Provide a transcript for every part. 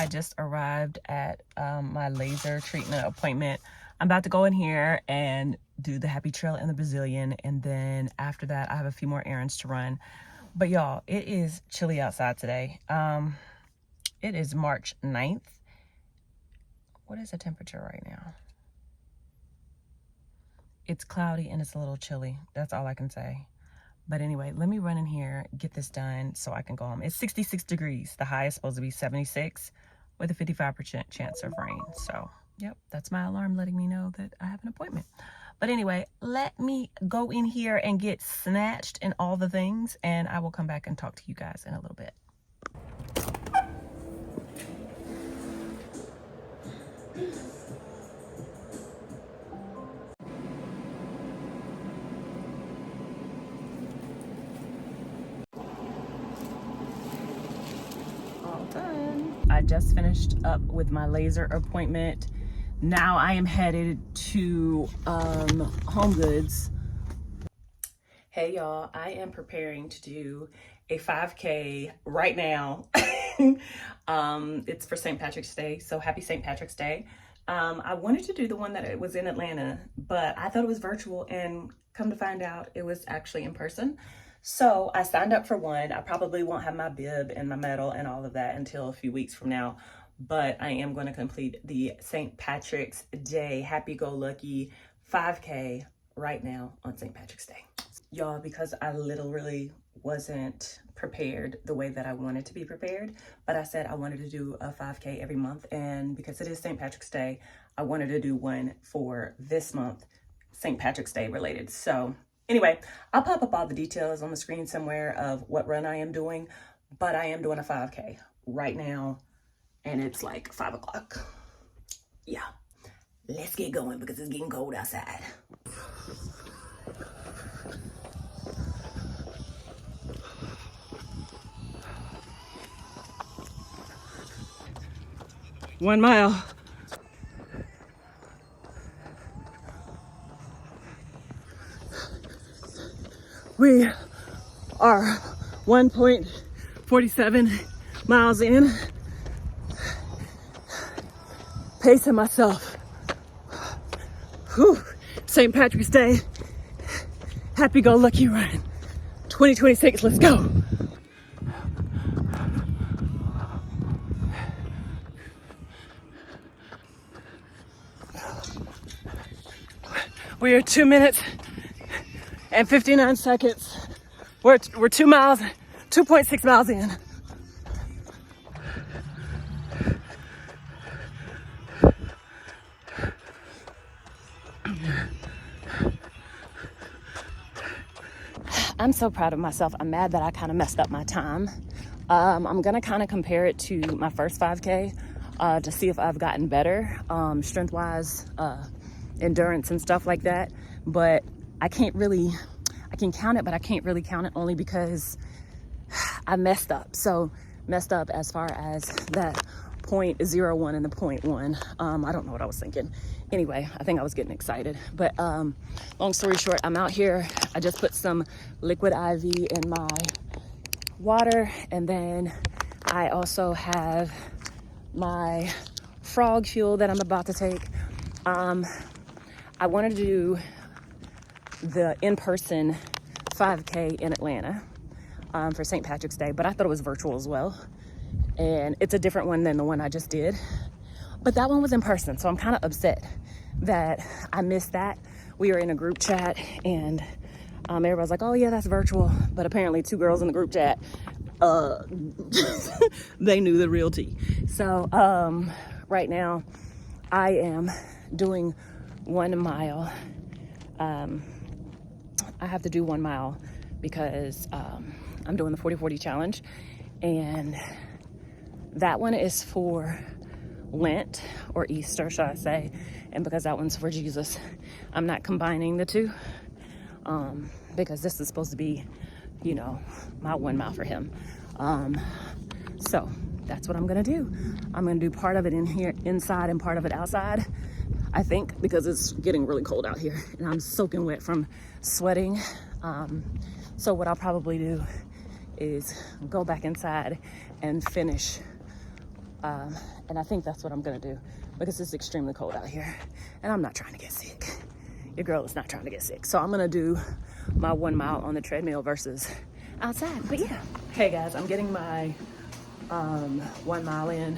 I just arrived at my laser treatment appointment. I'm about to go in here and do the happy trail and the Brazilian, and then after that I have a few more errands to run. But y'all, it is chilly outside today. It is March 9th. What is the temperature right now? It's cloudy and it's a little chilly. That's all I can say. But anyway, let me run in here, get this done so I can go home. It's 66 degrees. The high is supposed to be 76 with a 55% chance of rain. So, yep, that's my alarm letting me know that I have an appointment. But anyway, let me go in here and get snatched and all the things, and I will come back and talk to you guys in a little bit. I just finished up with my laser appointment. Now I am headed to Home Goods. Hey y'all, I am preparing to do a 5K right now. It's for St. Patrick's Day, so happy St. Patrick's Day. I wanted to do the one that was in Atlanta, but I thought it was virtual, and come to find out it was actually in person. So I signed up for one. I probably won't have my bib and my medal and all of that until a few weeks from now, but I am going to complete the St. Patrick's Day happy-go-lucky 5K right now on St. Patrick's Day. Y'all, because I literally wasn't prepared the way that I wanted to be prepared, but I said I wanted to do a 5K every month, and because it is St. Patrick's Day, I wanted to do one for this month, St. Patrick's Day related. So anyway, I'll pop up all the details on the screen somewhere of what run I am doing, but I am doing a 5K right now, and it's like 5 o'clock. Yeah, let's get going because it's getting cold outside. One mile. We are 1.47 miles in. Pacing myself. Whew. St. Patrick's Day. Happy-go-lucky run. 2026, let's go. We are 2 minutes and 59 seconds. We're 2 miles, 2.6 miles in. I'm so proud of myself. I'm mad that I kind of messed up my time. I'm gonna kind of compare it to my first 5K to see if I've gotten better, strength-wise, endurance and stuff like that. But I can count it, but I can't really count it only because I messed up. So messed up as far as that 0.01 and the 0.1. I don't know what I was thinking. Anyway, I think I was getting excited. But long story short, I'm out here. I just put some liquid IV in my water, and then I also have my frog fuel that I'm about to take. I wanted to do the in-person 5K in Atlanta for St. Patrick's Day, but I thought it was virtual as well. And it's a different one than the one I just did. But that one was in person, so I'm kind of upset that I missed that. We were in a group chat, and everybody's like, oh yeah, that's virtual. But apparently 2 girls in the group chat, they knew the real tea. So right now I am doing 1 mile. I have to do 1 mile because I'm doing the 40-40 challenge, and that one is for Lent, or Easter, should I say, and because that one's for Jesus, I'm not combining the two, because this is supposed to be, you know, my 1 mile for him. So that's what I'm gonna do. I'm gonna do part of it in here inside and part of it outside, I think, because it's getting really cold out here and I'm soaking wet from sweating. So what I'll probably do is go back inside and finish And I think that's what I'm gonna do because it's extremely cold out here and I'm not trying to get sick. Your girl is not trying to get sick. So I'm gonna do my 1 mile on the treadmill versus outside, but yeah. Hey guys, I'm getting my 1 mile in.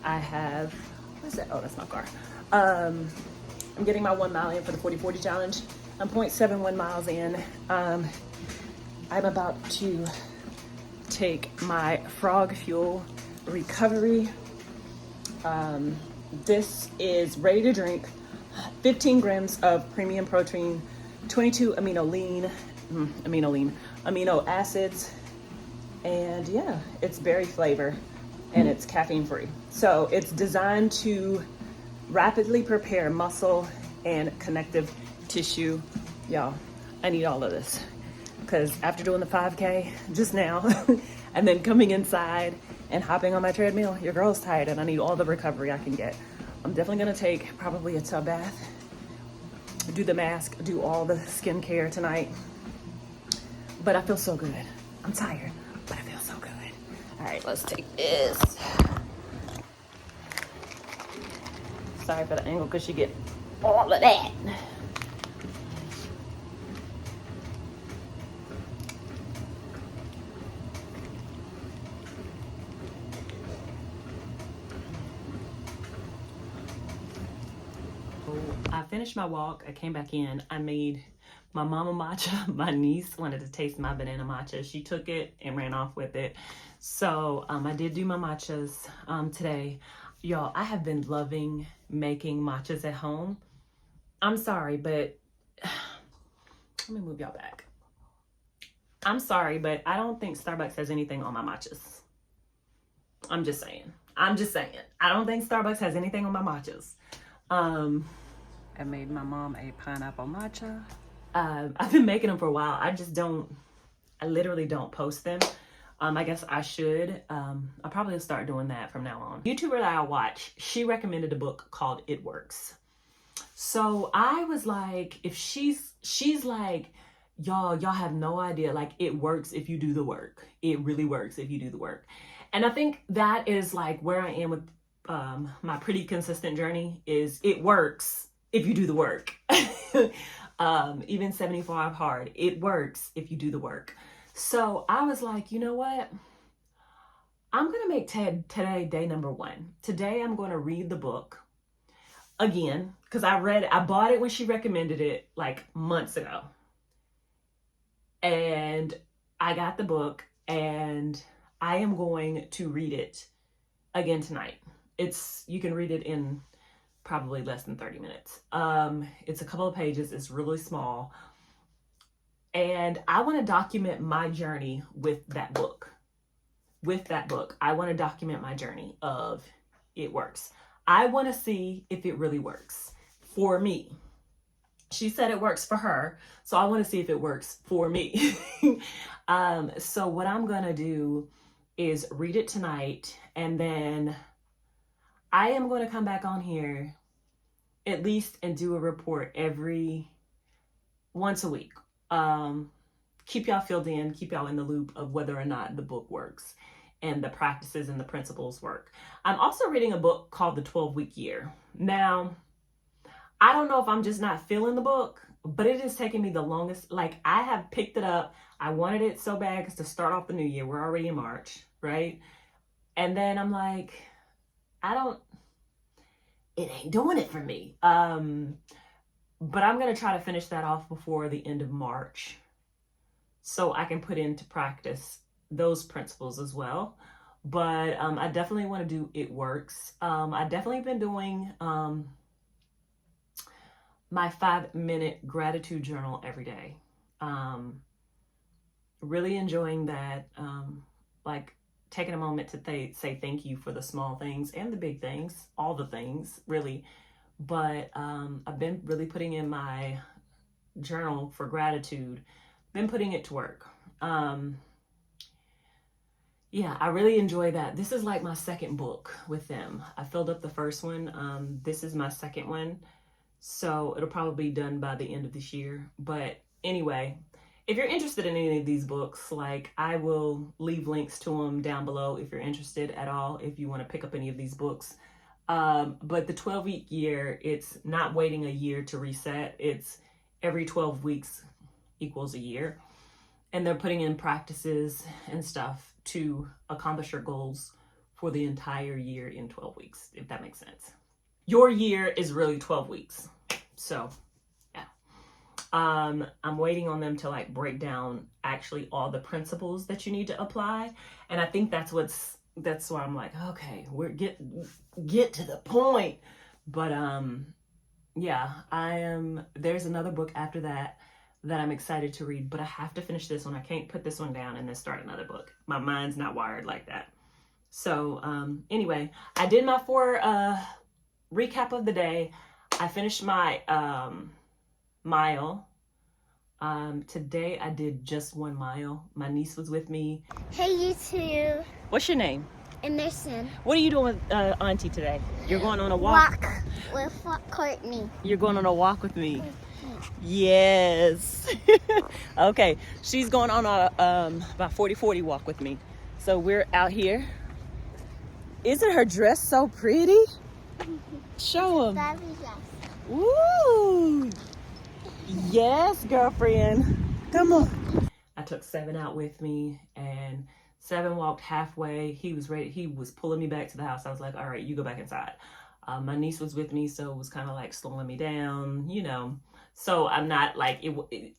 I have, what's that? Oh, that's my car. I'm getting my 1 mile in for the 40-40 challenge. I'm 0.71 miles in. I'm about to take my Frog Fuel recovery. This is ready to drink. 15 grams of premium protein, 22 amino acids, and yeah, it's berry flavor and it's caffeine free. So it's designed to rapidly prepare muscle and connective tissue. Y'all, I need all of this because after doing the 5K just now and then coming inside and hopping on my treadmill, your girl's tired and I need all the recovery I can get. I'm definitely gonna take probably a tub bath, do the mask, do all the skincare tonight. But I feel so good. I'm tired, but I feel so good. All right, let's take this. Sorry for the angle because you get all of that. I finished my walk. I came back in. I made my mama matcha. My niece wanted to taste my banana matcha. She took it and ran off with it. So I did do my matchas today. Y'all, I have been loving making matchas at home. I'm sorry, but let me move y'all back. I'm sorry, but I don't think Starbucks has anything on my matchas. I'm just saying. I don't think Starbucks has anything on my matchas. I made my mom a pineapple matcha. I've been making them for a while. I literally don't post them. I guess I should. I'll probably start doing that from now on. YouTuber that I watch, she recommended a book called It Works. So I was like, if she's like, y'all have no idea. Like, it works if you do the work. It really works if you do the work. And I think that is like where I am with my pretty consistent journey is it works if you do the work. Even 75 hard, it works if you do the work. So I was like, you know what? I'm going to make today day number 1. Today I'm going to read the book again because I bought it when she recommended it like months ago. And I got the book and I am going to read it again tonight. You can read it in probably less than 30 minutes. It's a couple of pages. It's really small. And I want to document my journey with that book. I want to document my journey of It Works. I want to see if it really works for me. She said it works for her. So I want to see if it works for me. So what I'm going to do is read it tonight. And then I am going to come back on here at least and do a report once a week. Keep y'all filled in, keep y'all in the loop of whether or not the book works and the practices and the principles work. I'm also reading a book called The 12-Week Year. Now, I don't know if I'm just not feeling the book, but it is taking me the longest. Like, I have picked it up. I wanted it so bad because to start off the new year, we're already in March, right? And then I'm like, it ain't doing it for me. But I'm going to try to finish that off before the end of March so I can put into practice those principles as well. But I definitely want to do It Works. I've definitely been doing my 5-minute gratitude journal every day. Really enjoying that. Like, taking a moment to say thank you for the small things and the big things, all the things, really. But I've been really putting in my journal for gratitude, been putting it to work. Yeah, I really enjoy that. This is like my second book with them. I filled up the first one. This is my second one. So it'll probably be done by the end of this year. But anyway, if you're interested in any of these books, like I will leave links to them down below if you're interested at all, if you want to pick up any of these books. But the 12-week year, it's not waiting a year to reset. It's every 12 weeks equals a year. And they're putting in practices and stuff to accomplish your goals for the entire year in 12 weeks, if that makes sense. Your year is really 12 weeks. So, yeah. I'm waiting on them to like break down actually all the principles that you need to apply. And I think that's why I'm like, okay, we're get to the point. But yeah, there's another book after that I'm excited to read, but I have to finish this one. I can't put this one down and then start another book. My mind's not wired like that. So anyway, I did my recap of the day. I finished my mile. Today I did just 1 mile. My niece was with me. Hey, you two. What's your name? Emerson. What are you doing with Auntie today? You're going on a walk? Walk with Courtney. You're going on a walk with me? Yes. Okay, she's going on a about 40-40 walk with me. So we're out here. Isn't her dress so pretty? Show them. Woo! Yes, girlfriend. Come on. I took 7 out with me, and 7 walked halfway. He was ready. He was pulling me back to the house. I was like, all right, you go back inside. My niece was with me, so it was kind of like slowing me down, you know. So I'm not like,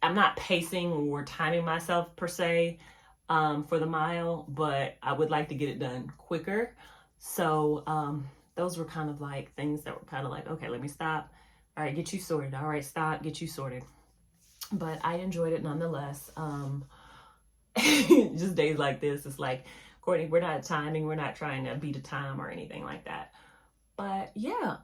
I'm not pacing or timing myself per se for the mile, but I would like to get it done quicker. So those were kind of like things that were kind of like, okay, let me stop. All right, get you sorted. All right, stop, get you sorted. But I enjoyed it nonetheless. Just days like this, it's like, Courtney, we're not timing. We're not trying to beat a time or anything like that. But yeah,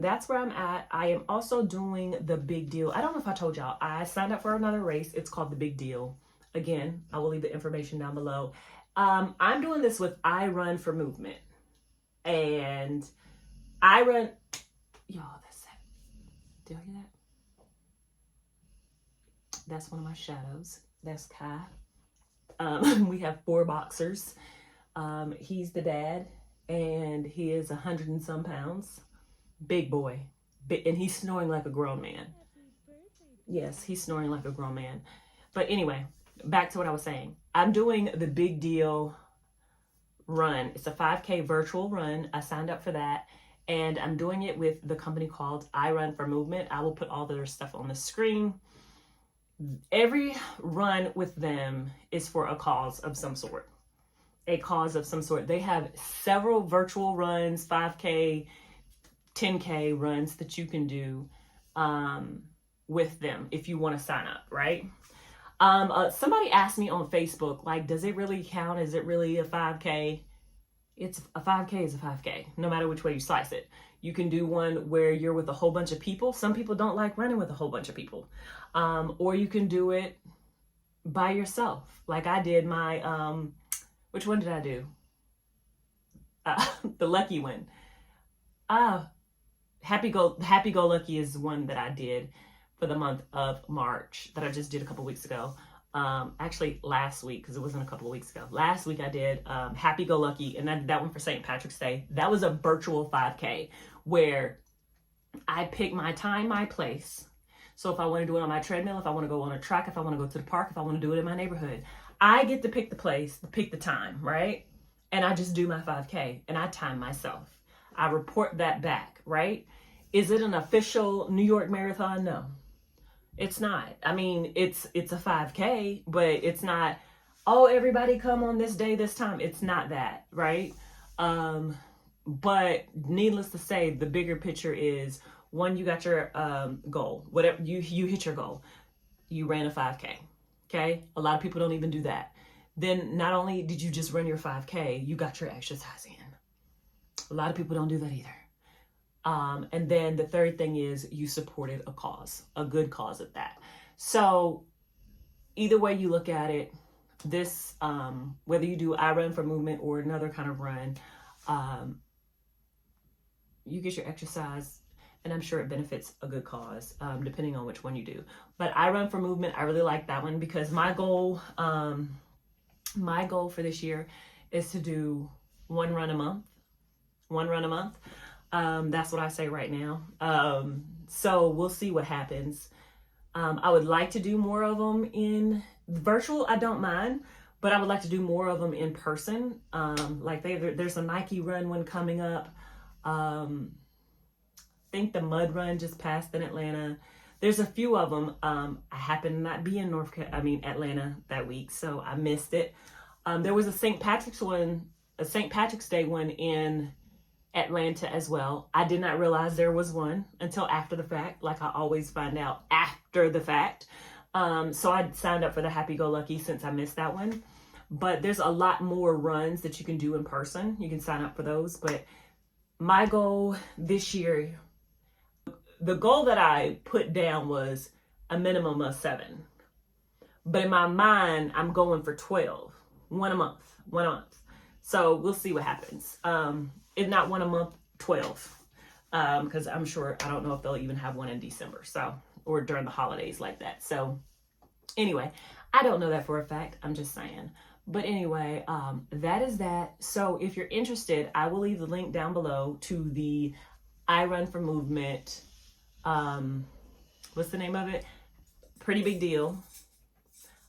that's where I'm at. I am also doing the Big Deal. I don't know if I told y'all, I signed up for another race. It's called the Big Deal. Again, I will leave the information down below. I'm doing this with I Run for Movement. And I run, y'all, that's that. Did you hear that? That's one of my shadows. That's Kai. We have 4 boxers. He's the dad. And he is 100 and some pounds. Big boy. And he's snoring like a grown man. Yes, he's snoring like a grown man. But anyway, back to what I was saying. I'm doing the Big Deal run. It's a 5K virtual run. I signed up for that. And I'm doing it with the company called I Run for Movement. I will put all their stuff on the screen. Every run with them is for a cause of some sort. A cause of some sort. They have several virtual runs, 5K, 10K runs that you can do with them if you want to sign up, right? Somebody asked me on Facebook, like, does it really count? Is it really a 5K? It's a 5K is a 5K, no matter which way you slice it. You can do one where you're with a whole bunch of people. Some people don't like running with a whole bunch of people. Or you can do it by yourself. Like I did my, which one did I do? The lucky one. Happy Go Lucky is one that I did for the month of March that I just did a couple weeks ago. Actually last week, because it wasn't a couple of weeks ago. Last week I did Happy Go Lucky, and I did that one for St. Patrick's Day. That was a virtual 5K where I pick my time, my place. So if I want to do it on my treadmill, if I want to go on a track, if I want to go to the park, if I want to do it in my neighborhood, I get to pick the place, pick the time, right? And I just do my 5K and I time myself. I report that back, right? Is it an official New York Marathon? No, it's not. I mean, it's a 5K, but it's not, oh, everybody come on this day, this time. It's not that, right? But needless to say, the bigger picture is, one, you got your goal. Whatever, you hit your goal. You ran a 5K. Okay, a lot of people don't even do that. Then not only did you just run your 5K, you got your exercise in. A lot of people don't do that either. And then the third thing is you supported a cause, a good cause at that. So either way you look at it, this, whether you do I Run for Movement or another kind of run, you get your exercise. and I'm sure it benefits a good cause, depending on which one you do. But I Run for Movement, I really like that one because my goal for this year is to do one run a month. That's what I say right now. So we'll see what happens. I would like to do more of them in virtual. I don't mind, but I would like to do more of them in person. Like there's a Nike run one coming up. I think the Mud Run just passed in Atlanta. There's a few of them. I happen to not be in Atlanta that week, so I missed it. There was a St. Patrick's Day one in Atlanta as well. I did not realize there was one until after the fact, like I always find out after the fact. So I signed up for the Happy Go Lucky since I missed that one. But there's a lot more runs that you can do in person. You can sign up for those. But my goal this year, the goal that I put down was a minimum of 7. But in my mind, I'm going for 12. One a month. So we'll see what happens. If not one a month, 12. Because I'm sure, I don't know if they'll even have one in December. So, or during the holidays like that. So anyway, I don't know that for a fact. I'm just saying. But anyway, that is that. So if you're interested, I will leave the link down below to the I Run for Movement. What's the name of it? Pretty Big Deal.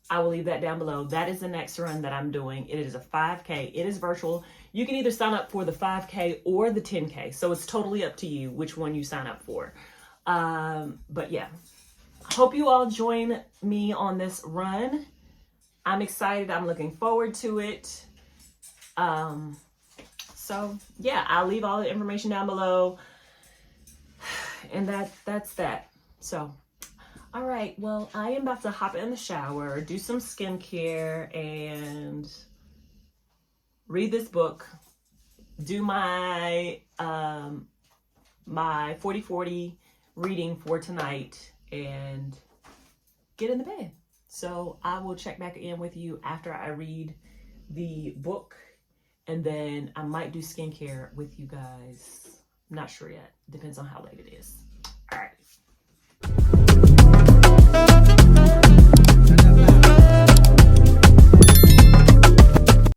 I will leave that down below. That is the next run that I'm doing. It is a 5K. It is virtual. You can either sign up for the 5K or the 10K. So it's totally up to you which one you sign up for. But yeah, hope you all join me on this run. I'm excited. I'm looking forward to it. So yeah, I'll leave all the information down below. And that's that. So, all right. Well, I am about to hop in the shower, do some skincare, and read this book, do my my 40/40 reading for tonight, and get in the bed. So I will check back in with you after I read the book, and then I might do skincare with you guys. I'm not sure yet. Depends on how late it is. All right.